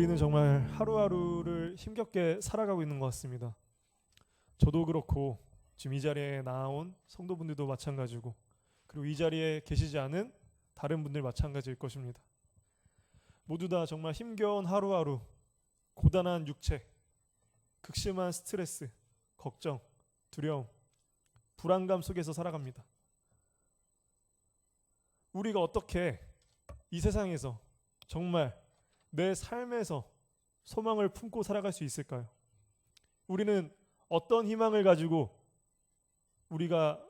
우리는 정말 하루하루를 힘겹게 살아가고 있는 것 같습니다. 저도 그렇고 지금 이 자리에 나온 성도분들도 마찬가지고, 그리고 이 자리에 계시지 않은 다른 분들 마찬가지일 것입니다. 모두 다 정말 힘겨운 하루하루, 고단한 육체, 극심한 스트레스, 걱정, 두려움, 불안감 속에서 살아갑니다. 우리가 어떻게 이 세상에서 정말 내 삶에서 소망을 품고 살아갈 수 있을까요? 우리는 어떤 희망을 가지고 우리가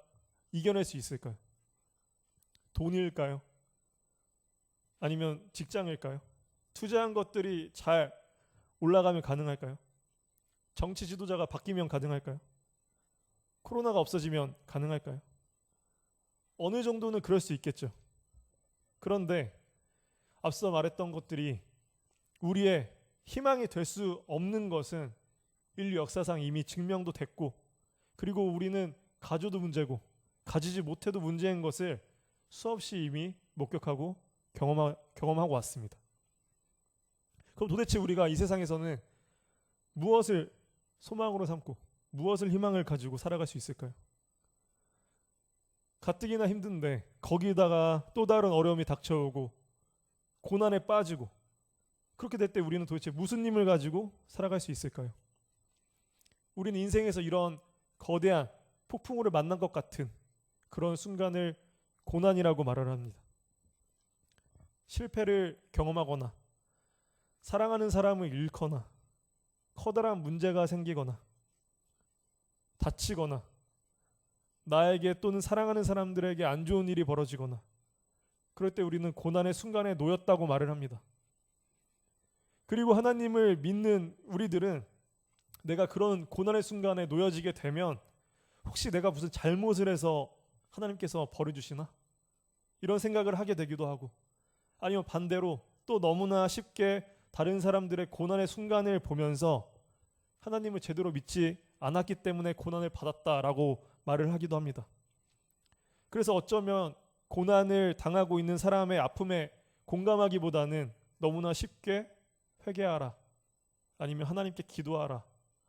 이겨낼 수 있을까요? 돈일까요? 아니면 직장일까요? 투자한 것들이 잘 올라가면 가능할까요? 정치 지도자가 바뀌면 가능할까요? 코로나가 없어지면 가능할까요? 어느 정도는 그럴 수 있겠죠. 그런데 앞서 말했던 것들이 우리의 희망이 될 수 없는 것은 인류 역사상 이미 증명도 됐고, 그리고 우리는 가져도 문제고 가지지 못해도 문제인 것을 수없이 이미 목격하고 경험하고 왔습니다. 그럼 도대체 우리가 이 세상에서는 무엇을 소망으로 삼고 무엇을 희망을 가지고 살아갈 수 있을까요? 가뜩이나 힘든데 거기다가 또 다른 어려움이 닥쳐오고 고난에 빠지고, 그렇게 될 때 우리는 도대체 무슨 힘을 가지고 살아갈 수 있을까요? 우리는 인생에서 이런 거대한 폭풍우를 만난 것 같은 그런 순간을 고난이라고 말을 합니다. 실패를 경험하거나 사랑하는 사람을 잃거나 커다란 문제가 생기거나 다치거나 나에게 또는 사랑하는 사람들에게 안 좋은 일이 벌어지거나, 그럴 때 우리는 고난의 순간에 놓였다고 말을 합니다. 그리고 하나님을 믿는 우리들은 내가 그런 고난의 순간에 놓여지게 되면 혹시 내가 무슨 잘못을 해서 하나님께서 벌을 주시나? 이런 생각을 하게 되기도 하고, 아니면 반대로 또 너무나 쉽게 다른 사람들의 고난의 순간을 보면서 하나님을 제대로 믿지 않았기 때문에 고난을 받았다라고 말을 하기도 합니다. 그래서 어쩌면 고난을 당하고 있는 사람의 아픔에 공감하기보다는 너무나 쉽게 회개하라, 아니면 하나님께 기도하라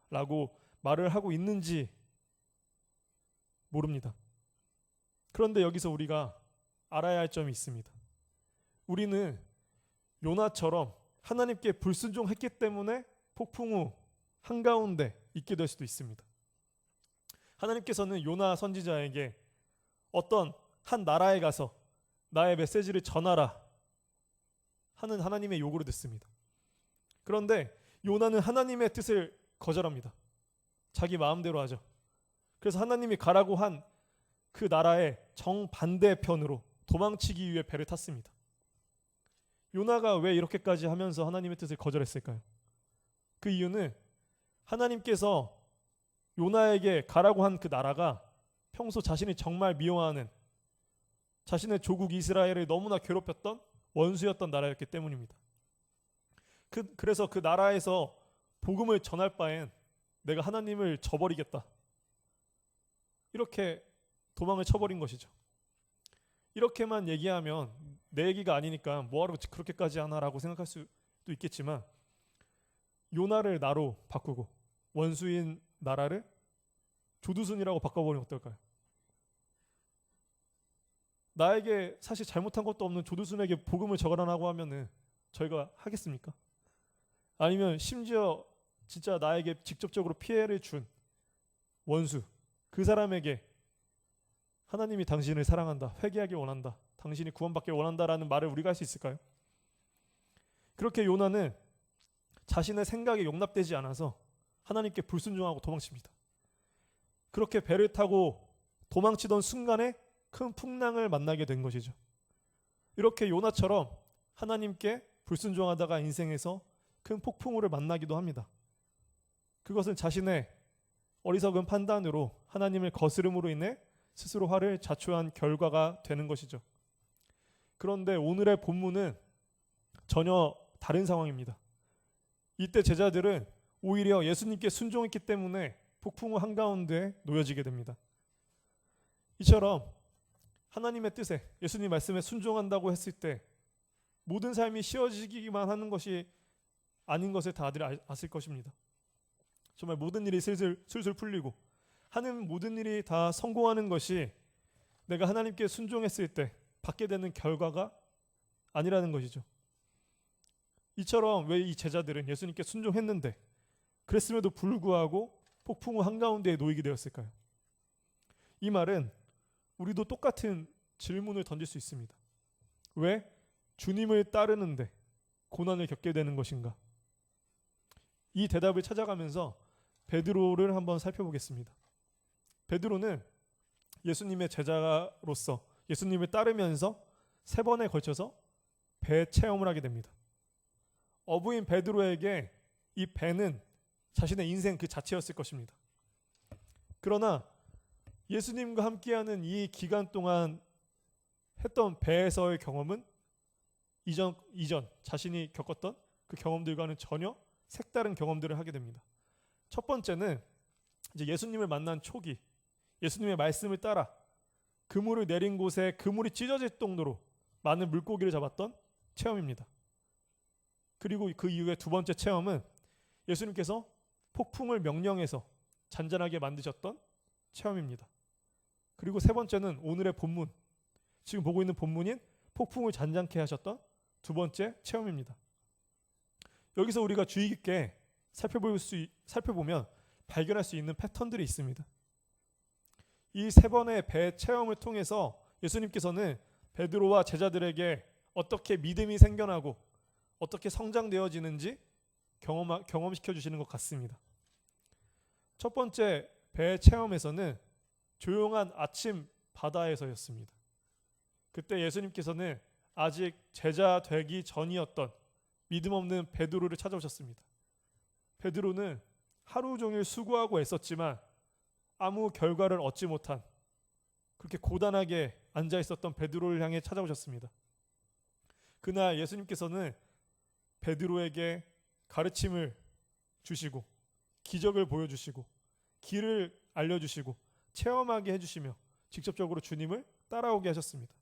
라고 말을 하고 있는지 모릅니다. 그런데 여기서 우리가 알아야 할 점이 있습니다. 우리는 요나처럼 하나님께 불순종했기 때문에 폭풍우 한가운데 있게 될 수도 있습니다. 하나님께서는 요나 선지자에게 어떤 한 나라에 가서 나의 메시지를 전하라 하는 하나님의 요구를 듣습니다. 그런데 요나는 하나님의 뜻을 거절합니다. 자기 마음대로 하죠. 그래서 하나님이 가라고 한 그 나라의 정반대편으로 도망치기 위해 배를 탔습니다. 요나가 왜 이렇게까지 하면서 하나님의 뜻을 거절했을까요? 그 이유는 하나님께서 요나에게 가라고 한 그 나라가 평소 자신이 정말 미워하는, 자신의 조국 이스라엘을 너무나 괴롭혔던 원수였던 나라였기 때문입니다. 그래서 그 나라에서 복음을 전할 바엔 내가 하나님을 저버리겠다, 이렇게 도망을 쳐버린 것이죠. 이렇게만 얘기하면 내 얘기가 아니니까 뭐하러 그렇게까지 하나라고 생각할 수도 있겠지만, 요나를 나로 바꾸고 원수인 나라를 조두순이라고 바꿔버리면 어떨까요? 나에게 사실 잘못한 것도 없는 조두순에게 복음을 전하라고 하면은 저희가 하겠습니까? 아니면 심지어 진짜 나에게 직접적으로 피해를 준 원수, 그 사람에게 하나님이 당신을 사랑한다, 회개하길 원한다, 당신이 구원받길 원한다라는 말을 우리가 할 수 있을까요? 그렇게 요나는 자신의 생각에 용납되지 않아서 하나님께 불순종하고 도망칩니다. 그렇게 배를 타고 도망치던 순간에 큰 풍랑을 만나게 된 것이죠. 이렇게 요나처럼 하나님께 불순종하다가 인생에서 큰 폭풍우를 만나기도 합니다. 그것은 자신의 어리석은 판단으로 하나님을 거스름으로 인해 스스로 화를 자초한 결과가 되는 것이죠. 그런데 오늘의 본문은 전혀 다른 상황입니다. 이때 제자들은 오히려 예수님께 순종했기 때문에 폭풍우 한가운데 놓여지게 됩니다. 이처럼 하나님의 뜻에, 예수님 말씀에 순종한다고 했을 때 모든 삶이 쉬워지기만 하는 것이 아닌 것을 다들 아실 것입니다. 정말 모든 일이 술술 풀리고 하는 모든 일이 다 성공하는 것이 내가 하나님께 순종했을 때 받게 되는 결과가 아니라는 것이죠. 이처럼 왜 이 제자들은 예수님께 순종했는데 그랬음에도 불구하고 폭풍 우 한가운데에 놓이게 되었을까요? 이 말은 우리도 똑같은 질문을 던질 수 있습니다. 왜 주님을 따르는데 고난을 겪게 되는 것인가? 이 대답을 찾아가면서 베드로를 한번 살펴보겠습니다. 베드로는 예수님의 제자로서 예수님을 따르면서 3번에 걸쳐서 배 체험을 하게 됩니다. 어부인 베드로에게 이 배는 자신의 인생 그 자체였을 것입니다. 그러나 예수님과 함께하는 이 기간 동안 했던 배에서의 경험은 이전 자신이 겪었던 그 경험들과는 전혀 색다른 경험들을 하게 됩니다. 첫 번째는 이제 예수님을 만난 초기, 예수님의 말씀을 따라 그물을 내린 곳에 그물이 찢어질 정도로 많은 물고기를 잡았던 체험입니다. 그리고 그 이후에 두 번째 체험은 예수님께서 폭풍을 명령해서 잔잔하게 만드셨던 체험입니다. 그리고 세 번째는 오늘의 본문, 지금 보고 있는 본문인 폭풍을 잔잔케 하셨던 두 번째 체험입니다. 여기서 우리가 주의 깊게 살펴보면 발견할 수 있는 패턴들이 있습니다. 이 3번의 배 체험을 통해서 예수님께서는 베드로와 제자들에게 어떻게 믿음이 생겨나고 어떻게 성장되어지는지 경험시켜 주시는 것 같습니다. 첫 번째 배 체험에서는 조용한 아침 바다에서였습니다. 그때 예수님께서는 아직 제자 되기 전이었던 믿음 없는 베드로를 찾아오셨습니다. 베드로는 하루 종일 수고하고 애썼지만 아무 결과를 얻지 못한 그렇게 고단하게 앉아 있었던 베드로를 향해 찾아오셨습니다. 그날 예수님께서는 베드로에게 가르침을 주시고 기적을 보여주시고 길을 알려주시고 체험하게 해주시며 직접적으로 주님을 따라오게 하셨습니다.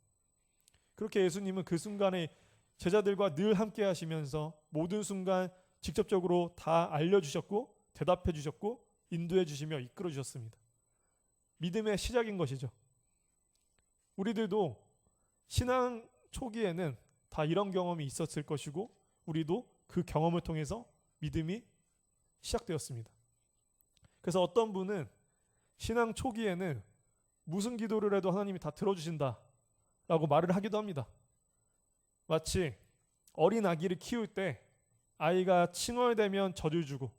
그렇게 예수님은 그 순간에 제자들과 늘 함께 하시면서 모든 순간 직접적으로 다 알려주셨고 대답해 주셨고 인도해 주시며 이끌어 주셨습니다. 믿음의 시작인 것이죠. 우리들도 신앙 초기에는 다 이런 경험이 있었을 것이고 우리도 그 경험을 통해서 믿음이 시작되었습니다. 그래서 어떤 분은 신앙 초기에는 무슨 기도를 해도 하나님이 다 들어주신다 라고 말을 하기도 합니다. 마치 어린 아기를 키울 때 아이가 칭얼대면 젖을 주고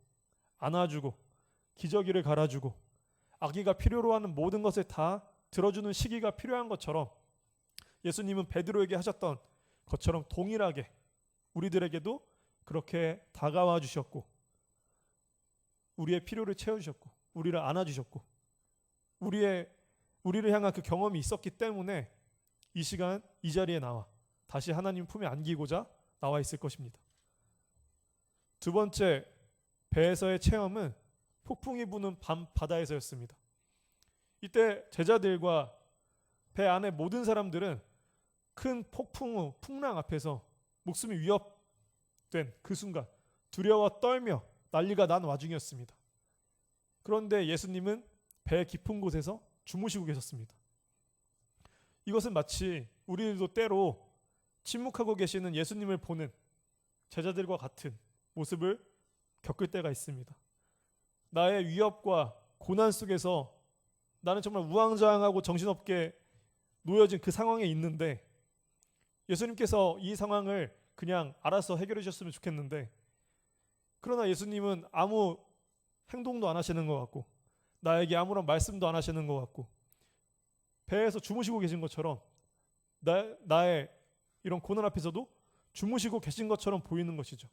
안아주고 기저귀를 갈아주고 아기가 필요로 하는 모든 것을 다 들어주는 시기가 필요한 것처럼 예수님은 베드로에게 하셨던 것처럼 동일하게 우리들에게도 그렇게 다가와 주셨고 우리의 필요를 채워주셨고 우리를 안아주셨고 우리를 향한 그 경험이 있었기 때문에 이 시간 이 자리에 나와 다시 하나님 품에 안기고자 나와 있을 것입니다. 두 번째 배에서의 체험은 폭풍이 부는 밤 바다에서였습니다. 이때 제자들과 배 안의 모든 사람들은 큰 폭풍우 풍랑 앞에서 목숨이 위협된 그 순간 두려워 떨며 난리가 난 와중이었습니다. 그런데 예수님은 배 깊은 곳에서 주무시고 계셨습니다. 이것은 마치 우리들도 때로 침묵하고 계시는 예수님을 보는 제자들과 같은 모습을 겪을 때가 있습니다. 나의 위협과 고난 속에서 나는 정말 우왕좌왕하고 정신없게 놓여진 그 상황에 있는데 예수님께서 이 상황을 그냥 알아서 해결해 주셨으면 좋겠는데 그러나 예수님은 아무 행동도 안 하시는 것 같고 나에게 아무런 말씀도 안 하시는 것 같고 배에서 주무시고 계신 것처럼 나의 이런 고난 앞에서도 주무시고 계신 것처럼 보이는 것이죠.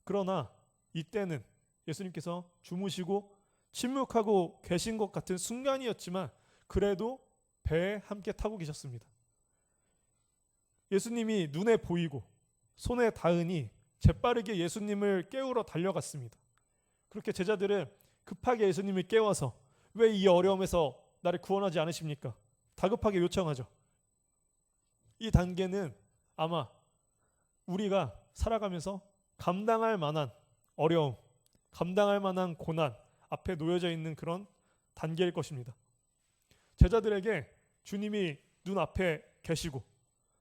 그러나 이때는 예수님께서 주무시고 침묵하고 계신 것 같은 순간이었지만 그래도 배에 함께 타고 계셨습니다. 예수님이 눈에 보이고 손에 닿으니 재빠르게 예수님을 깨우러 달려갔습니다. 그렇게 제자들은 급하게 예수님을 깨워서 왜 이 어려움에서 나를 구원하지 않으십니까? 다급하게 요청하죠. 이 단계는 아마 우리가 살아가면서 감당할 만한 어려움, 감당할 만한 고난 앞에 놓여져 있는 그런 단계일 것입니다. 제자들에게 주님이 눈앞에 계시고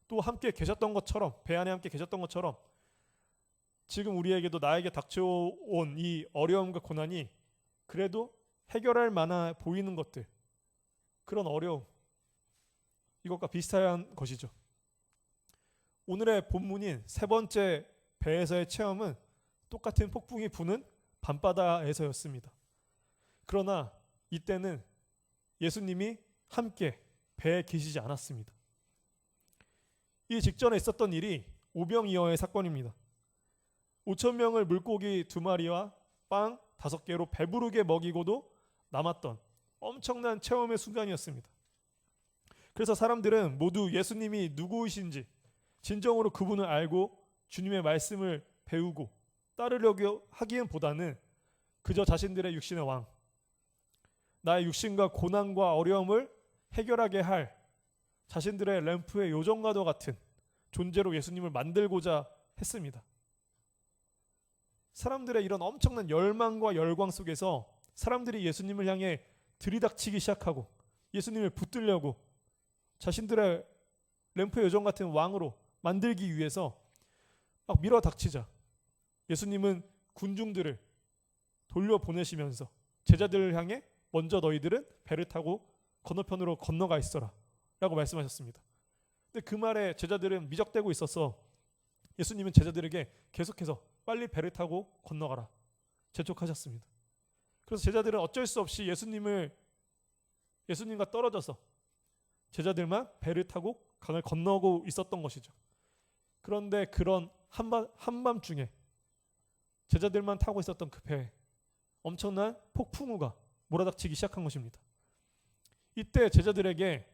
또 함께 계셨던 것처럼, 배 안에 함께 계셨던 것처럼 지금 우리에게도 나에게 닥쳐온 이 어려움과 고난이 그래도 해결할 만한 보이는 것들, 그런 어려움, 이것과 비슷한 것이죠. 오늘의 본문인 세 번째 배에서의 체험은 똑같은 폭풍이 부는 밤바다에서였습니다. 그러나 이때는 예수님이 함께 배에 계시지 않았습니다. 이 직전에 있었던 일이 오병이어의 사건입니다. 5천 명을 물고기 2마리와 빵 5개로 배부르게 먹이고도 남았던 엄청난 체험의 순간이었습니다. 그래서 사람들은 모두 예수님이 누구이신지 진정으로 그분을 알고 주님의 말씀을 배우고 따르려고 하기보다는 그저 자신들의 육신의 왕, 나의 육신과 고난과 어려움을 해결하게 할 자신들의 램프의 요정과도 같은 존재로 예수님을 만들고자 했습니다. 사람들의 이런 엄청난 열망과 열광 속에서 사람들이 예수님을 향해 들이닥치기 시작하고 예수님을 붙들려고 자신들의 램프의 요정 같은 왕으로 만들기 위해서 막 밀어닥치자 예수님은 군중들을 돌려보내시면서 제자들을 향해 먼저 너희들은 배를 타고 건너편으로 건너가 있어라 라고 말씀하셨습니다. 근데 그 말에 제자들은 미적대고 있어서 예수님은 제자들에게 계속해서 빨리 배를 타고 건너가라 재촉하셨습니다. 그래서 제자들은 어쩔 수 없이 예수님과 떨어져서 제자들만 배를 타고 강을 건너고 있었던 것이죠. 그런데 그런 한밤중에 제자들만 타고 있었던 그 배에 엄청난 폭풍우가 몰아닥치기 시작한 것입니다. 이때 제자들에게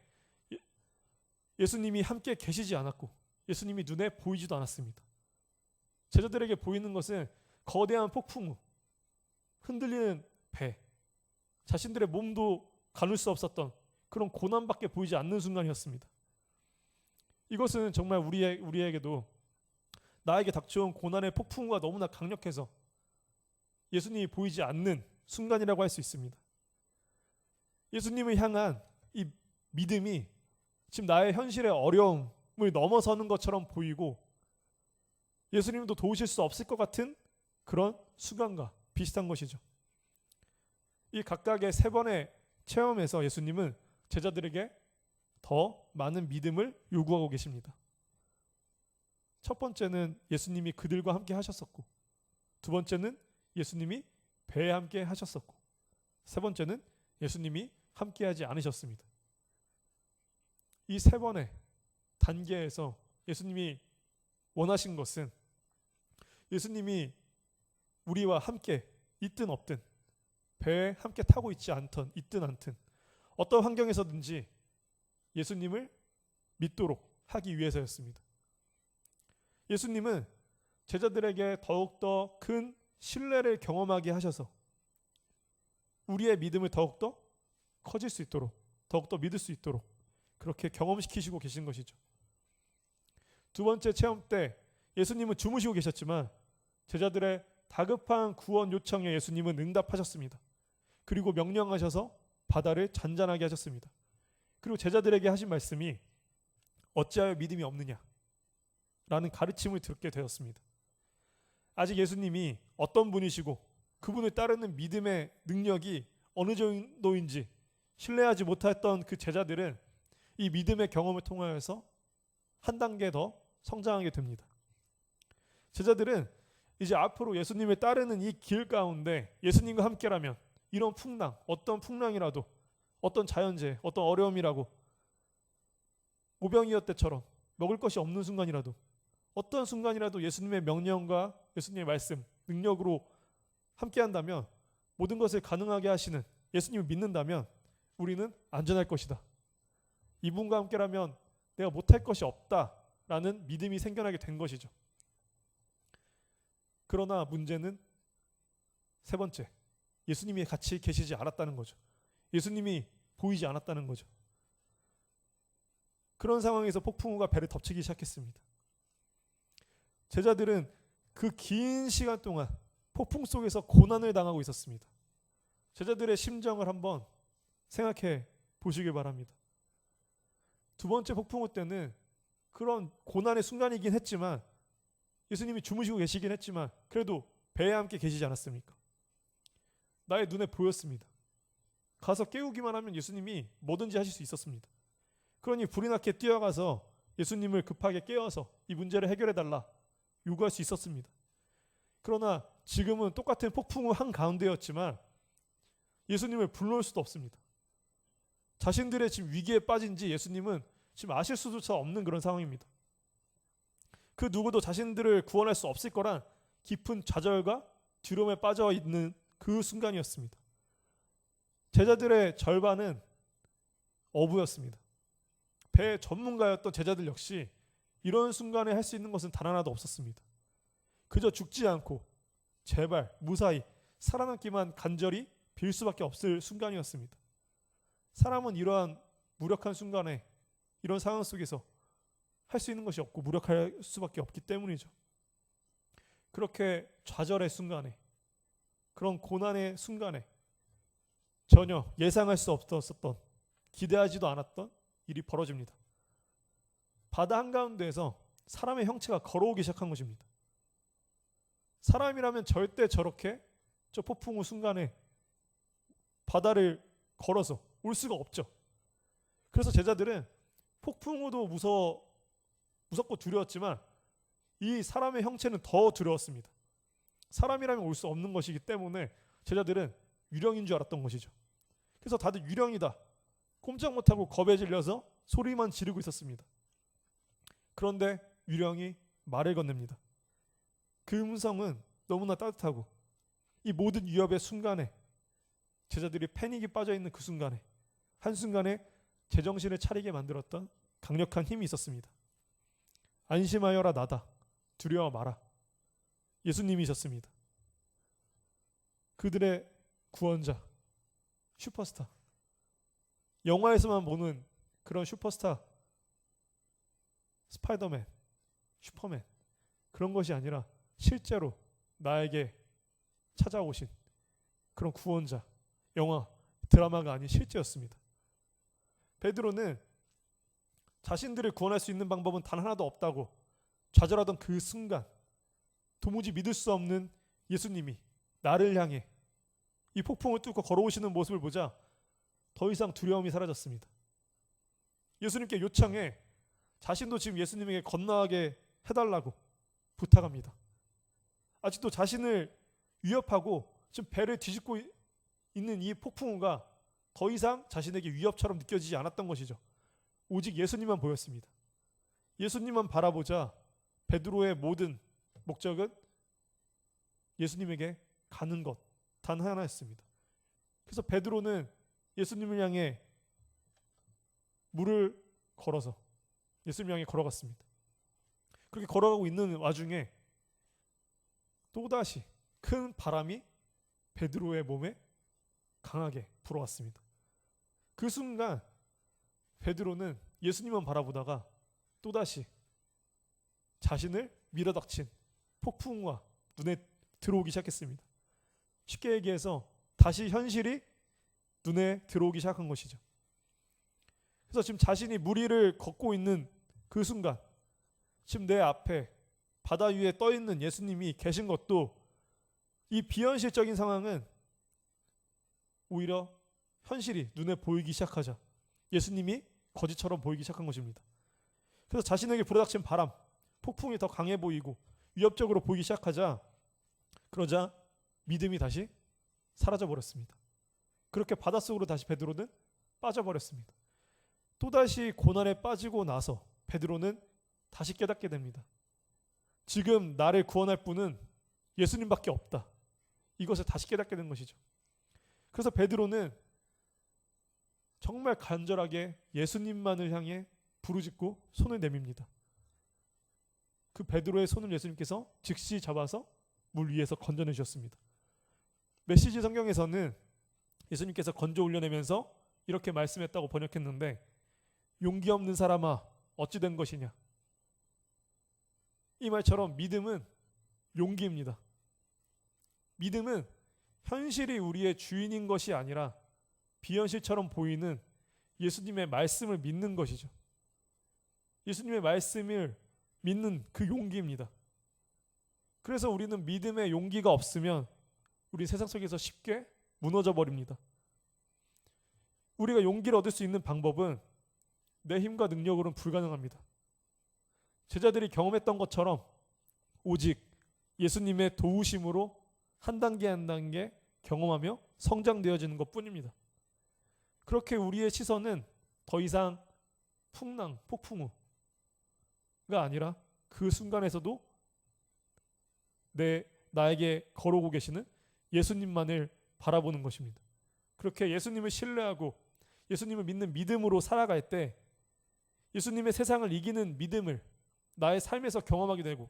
예수님이 함께 계시지 않았고 예수님이 눈에 보이지도 않았습니다. 제자들에게 보이는 것은 거대한 폭풍우, 흔들리는 배, 자신들의 몸도 가눌 수 없었던 그런 고난밖에 보이지 않는 순간이었습니다. 이것은 정말 우리에게도 나에게 닥쳐온 고난의 폭풍우가 너무나 강력해서 예수님이 보이지 않는 순간이라고 할 수 있습니다. 예수님을 향한 이 믿음이 지금 나의 현실의 어려움을 넘어서는 것처럼 보이고 예수님도 도우실 수 없을 것 같은 그런 순간과 비슷한 것이죠. 이 각각의 3번의 체험에서 예수님은 제자들에게 더 많은 믿음을 요구하고 계십니다. 첫 번째는 예수님이 그들과 함께 하셨었고, 두 번째는 예수님이 배에 함께 하셨었고, 세 번째는 예수님이 함께하지 않으셨습니다. 이 3번의 단계에서 예수님이 원하신 것은 예수님이 우리와 함께 있든 없든, 배에 함께 타고 있지 있든 않든 어떤 환경에서든지 예수님을 믿도록 하기 위해서였습니다. 예수님은 제자들에게 더욱더 큰 신뢰를 경험하게 하셔서 우리의 믿음을 더욱더 커질 수 있도록, 더욱더 믿을 수 있도록 그렇게 경험시키시고 계신 것이죠. 두 번째 체험 때 예수님은 주무시고 계셨지만 제자들의 다급한 구원 요청에 예수님은 응답하셨습니다. 그리고 명령하셔서 바다를 잔잔하게 하셨습니다. 그리고 제자들에게 하신 말씀이 어찌하여 믿음이 없느냐 라는 가르침을 듣게 되었습니다. 아직 예수님이 어떤 분이시고 그분을 따르는 믿음의 능력이 어느 정도인지 신뢰하지 못했던 그 제자들은 이 믿음의 경험을 통하여서 한 단계 더 성장하게 됩니다. 제자들은 이제 앞으로 예수님을 따르는 이 길 가운데 예수님과 함께라면 이런 풍랑, 어떤 풍랑이라도, 어떤 자연재해, 어떤 어려움이라고, 오병이어 때처럼 먹을 것이 없는 순간이라도, 어떤 순간이라도 예수님의 명령과 예수님의 말씀, 능력으로 함께한다면, 모든 것을 가능하게 하시는 예수님을 믿는다면 우리는 안전할 것이다. 이분과 함께라면 내가 못할 것이 없다라는 믿음이 생겨나게 된 것이죠. 그러나 문제는 세 번째, 예수님이 같이 계시지 않았다는 거죠. 예수님이 보이지 않았다는 거죠. 그런 상황에서 폭풍우가 배를 덮치기 시작했습니다. 제자들은 그 긴 시간 동안 폭풍 속에서 고난을 당하고 있었습니다. 제자들의 심정을 한번 생각해 보시길 바랍니다. 두 번째 폭풍우 때는 그런 고난의 순간이긴 했지만 예수님이 주무시고 계시긴 했지만 그래도 배에 함께 계시지 않았습니까? 나의 눈에 보였습니다. 가서 깨우기만 하면 예수님이 뭐든지 하실 수 있었습니다. 그러니 불이 나게 뛰어가서 예수님을 급하게 깨워서 이 문제를 해결해달라 요구할 수 있었습니다. 그러나 지금은 똑같은 폭풍우 한가운데였지만 예수님을 불러올 수도 없습니다. 자신들의 지금 위기에 빠진지 예수님은 지금 아실 수조차 없는 그런 상황입니다. 그 누구도 자신들을 구원할 수 없을 거란 깊은 좌절과 두려움에 빠져 있는 그 순간이었습니다. 제자들의 절반은 어부였습니다. 배 전문가였던 제자들 역시 이런 순간에 할 수 있는 것은 단 하나도 없었습니다. 그저 죽지 않고 제발 무사히 살아남기만 간절히 빌 수밖에 없을 순간이었습니다. 사람은 이러한 무력한 순간에 이런 상황 속에서 할 수 있는 것이 없고 무력할 수밖에 없기 때문이죠. 그렇게 좌절의 순간에 그런 고난의 순간에 전혀 예상할 수 없었던 기대하지도 않았던 일이 벌어집니다. 바다 한가운데에서 사람의 형체가 걸어오기 시작한 것입니다. 사람이라면 절대 저렇게 저 폭풍우 순간에 바다를 걸어서 올 수가 없죠. 그래서 제자들은 폭풍우도 무섭고 두려웠지만 이 사람의 형체는 더 두려웠습니다. 사람이라면 올 수 없는 것이기 때문에 제자들은 유령인 줄 알았던 것이죠. 그래서 다들 유령이다. 꼼짝 못하고 겁에 질려서 소리만 지르고 있었습니다. 그런데 유령이 말을 건넵니다. 그 음성은 너무나 따뜻하고 이 모든 위협의 순간에 제자들이 패닉이 빠져있는 그 순간에 한순간에 제정신을 차리게 만들었던 강력한 힘이 있었습니다. 안심하여라 나다. 두려워 마라. 예수님이셨습니다. 그들의 구원자, 슈퍼스타. 영화에서만 보는 그런 슈퍼스타, 스파이더맨, 슈퍼맨 그런 것이 아니라 실제로 나에게 찾아오신 그런 구원자, 영화, 드라마가 아닌 실제였습니다. 베드로는 자신들을 구원할 수 있는 방법은 단 하나도 없다고 좌절하던 그 순간 도무지 믿을 수 없는 예수님이 나를 향해 이 폭풍을 뚫고 걸어오시는 모습을 보자 더 이상 두려움이 사라졌습니다. 예수님께 요청해 자신도 지금 예수님에게 건너가게 해달라고 부탁합니다. 아직도 자신을 위협하고 지금 배를 뒤집고 있는 이 폭풍우가 더 이상 자신에게 위협처럼 느껴지지 않았던 것이죠. 오직 예수님만 보였습니다. 예수님만 바라보자 베드로의 모든 목적은 예수님에게 가는 것 단 하나였습니다. 그래서 베드로는 예수님을 향해 물을 걸어서 예수님 향해 걸어갔습니다. 그렇게 걸어가고 있는 와중에 또다시 큰 바람이 베드로의 몸에 강하게 불어왔습니다. 그 순간 베드로는 예수님만 바라보다가 또다시 자신을 밀어닥친 폭풍과 눈에 들어오기 시작했습니다. 쉽게 얘기해서 다시 현실이 눈에 들어오기 시작한 것이죠. 그래서 지금 자신이 물 위를 걷고 있는 그 순간 지금 내 앞에 바다 위에 떠 있는 예수님이 계신 것도 이 비현실적인 상황은 오히려 현실이 눈에 보이기 시작하자 예수님이 거짓처럼 보이기 시작한 것입니다. 그래서 자신에게 불어닥친 바람, 폭풍이 더 강해 보이고 위협적으로 보이기 시작하자 그러자 믿음이 다시 사라져 버렸습니다. 그렇게 바닷속으로 다시 베드로는 빠져버렸습니다. 또다시 고난에 빠지고 나서 베드로는 다시 깨닫게 됩니다. 지금 나를 구원할 분은 예수님밖에 없다. 이것을 다시 깨닫게 된 것이죠. 그래서 베드로는 정말 간절하게 예수님만을 향해 부르짖고 손을 내밉니다. 그 베드로의 손을 예수님께서 즉시 잡아서 물 위에서 건져내 주셨습니다. 메시지 성경에서는 예수님께서 건져 올려내면서 이렇게 말씀했다고 번역했는데 용기 없는 사람아 어찌 된 것이냐. 이 말처럼 믿음은 용기입니다. 믿음은 현실이 우리의 주인인 것이 아니라 비현실처럼 보이는 예수님의 말씀을 믿는 것이죠. 예수님의 말씀을 믿는 그 용기입니다. 그래서 우리는 믿음의 용기가 없으면 우리 세상 속에서 쉽게 무너져 버립니다. 우리가 용기를 얻을 수 있는 방법은 내 힘과 능력으로는 불가능합니다. 제자들이 경험했던 것처럼 오직 예수님의 도우심으로 한 단계 한 단계 경험하며 성장되어지는 것뿐입니다. 그렇게 우리의 시선은 더 이상 풍랑, 폭풍우가 아니라 그 순간에서도 나에게 걸어오고 계시는 예수님만을 바라보는 것입니다. 그렇게 예수님을 신뢰하고 예수님을 믿는 믿음으로 살아갈 때 예수님의 세상을 이기는 믿음을 나의 삶에서 경험하게 되고,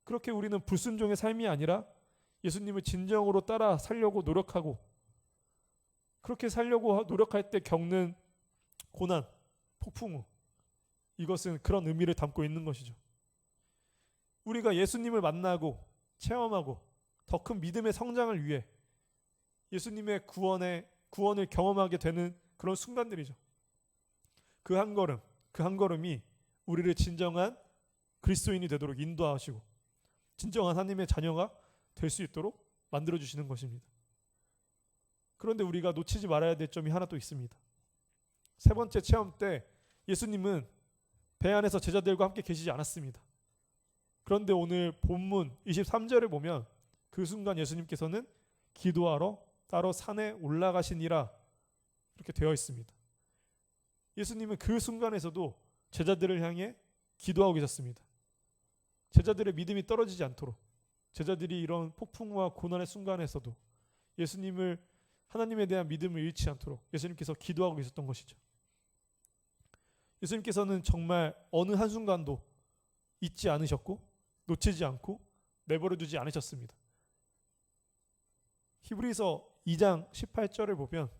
그렇게 우리는 불순종의 삶이 아니라 예수님을 진정으로 따라 살려고 노력하고, 그렇게 살려고 노력할 때 겪는 고난, 폭풍우, 이것은 그런 의미를 담고 있는 것이죠. 우리가 예수님을 만나고 체험하고 더 큰 믿음의 성장을 위해 예수님의 구원을 경험하게 되는 그런 순간들이죠. 그 한 걸음이 우리를 진정한 그리스도인이 되도록 인도하시고 진정한 하나님의 자녀가 될 수 있도록 만들어주시는 것입니다. 그런데 우리가 놓치지 말아야 될 점이 하나 또 있습니다. 세 번째 체험 때 예수님은 배 안에서 제자들과 함께 계시지 않았습니다. 그런데 오늘 본문 23절을 보면 그 순간 예수님께서는 기도하러 따로 산에 올라가시니라 이렇게 되어 있습니다. 예수님은 그 순간에서도 제자들을 향해 기도하고 계셨습니다. 제자들의 믿음이 떨어지지 않도록, 제자들이 이런 폭풍과 고난의 순간에서도 하나님에 대한 믿음을 잃지 않도록 예수님께서 기도하고 계셨던 것이죠. 예수님께서는 정말 어느 한순간도 잊지 않으셨고 놓치지 않고 내버려 두지 않으셨습니다. 히브리서 2장 18절을 보면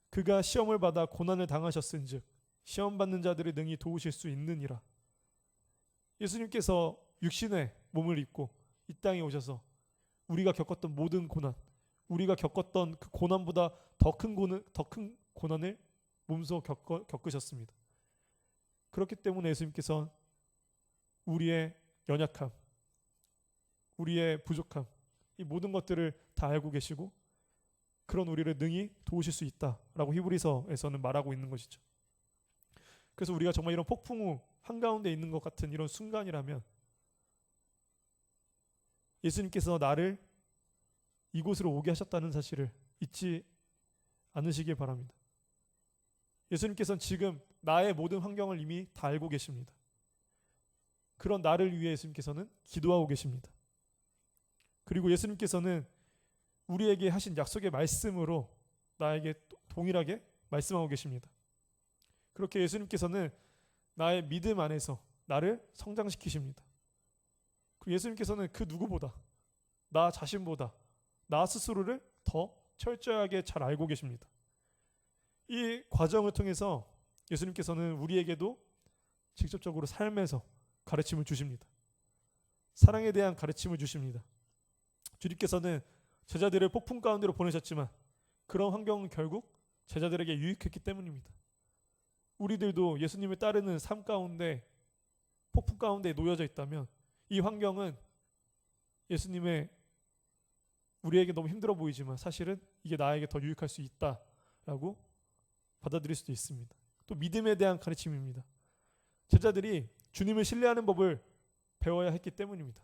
그가 시험을 받아 고난을 당하셨은즉 시험 받는 자들을 능히 도우실 수 있느니라. 예수님께서 육신의 몸을 입고 이 땅에 오셔서 우리가 겪었던 모든 고난, 우리가 겪었던 그 고난보다 더 큰 고난을 몸소 겪으셨습니다. 그렇기 때문에 예수님께서 우리의 연약함, 우리의 부족함, 이 모든 것들을 다 알고 계시고 그런 우리를 능히 도우실 수 있다라고 히브리서에서는 말하고 있는 것이죠. 그래서 우리가 정말 이런 폭풍우 한가운데 있는 것 같은 이런 순간이라면 예수님께서 나를 이곳으로 오게 하셨다는 사실을 잊지 않으시길 바랍니다. 예수님께서는 지금 나의 모든 환경을 이미 다 알고 계십니다. 그런 나를 위해 예수님께서는 기도하고 계십니다. 그리고 예수님께서는 우리에게 하신 약속의 말씀으로 나에게 동일하게 말씀하고 계십니다. 그렇게 예수님께서는 나의 믿음 안에서 나를 성장시키십니다. 그리고 예수님께서는 그 누구보다, 나 자신보다 나 스스로를 더 철저하게 잘 알고 계십니다. 이 과정을 통해서 예수님께서는 우리에게도 직접적으로 삶에서 가르침을 주십니다. 사랑에 대한 가르침을 주십니다. 주님께서는 제자들을 폭풍 가운데로 보내셨지만 그런 환경은 결국 제자들에게 유익했기 때문입니다. 우리들도 예수님을 따르는 삶 가운데 폭풍 가운데 놓여져 있다면 이 환경은 예수님의 우리에게 너무 힘들어 보이지만 사실은 이게 나에게 더 유익할 수 있다라고 받아들일 수도 있습니다. 또 믿음에 대한 가르침입니다. 제자들이 주님을 신뢰하는 법을 배워야 했기 때문입니다.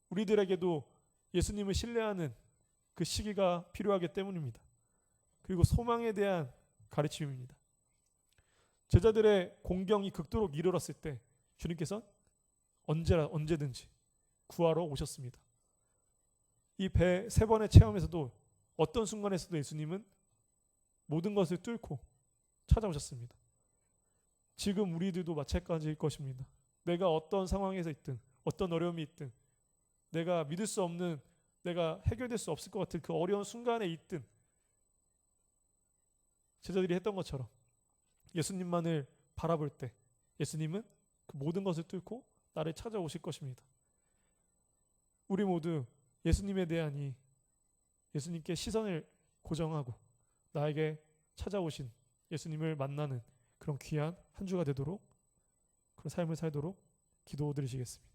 우리들에게도 예수님을 신뢰하는 그 시기가 필요하기 때문입니다. 그리고 소망에 대한 가르침입니다. 제자들의 공경이 극도로 이르렀을 때 주님께서 언제든지 구하러 오셨습니다. 이 배 세 번의 체험에서도 어떤 순간에서도 예수님은 모든 것을 뚫고 찾아오셨습니다. 지금 우리들도 마찬가지일 것입니다. 내가 어떤 상황에서 있든 어떤 어려움이 있든 내가 믿을 수 없는, 내가 해결될 수 없을 것 같은 그 어려운 순간에 있든 제자들이 했던 것처럼 예수님만을 바라볼 때 예수님은 그 모든 것을 뚫고 나를 찾아오실 것입니다. 우리 모두 예수님에 대한 이 예수님께 시선을 고정하고 나에게 찾아오신 예수님을 만나는 그런 귀한 한 주가 되도록 그런 삶을 살도록 기도드리시겠습니다.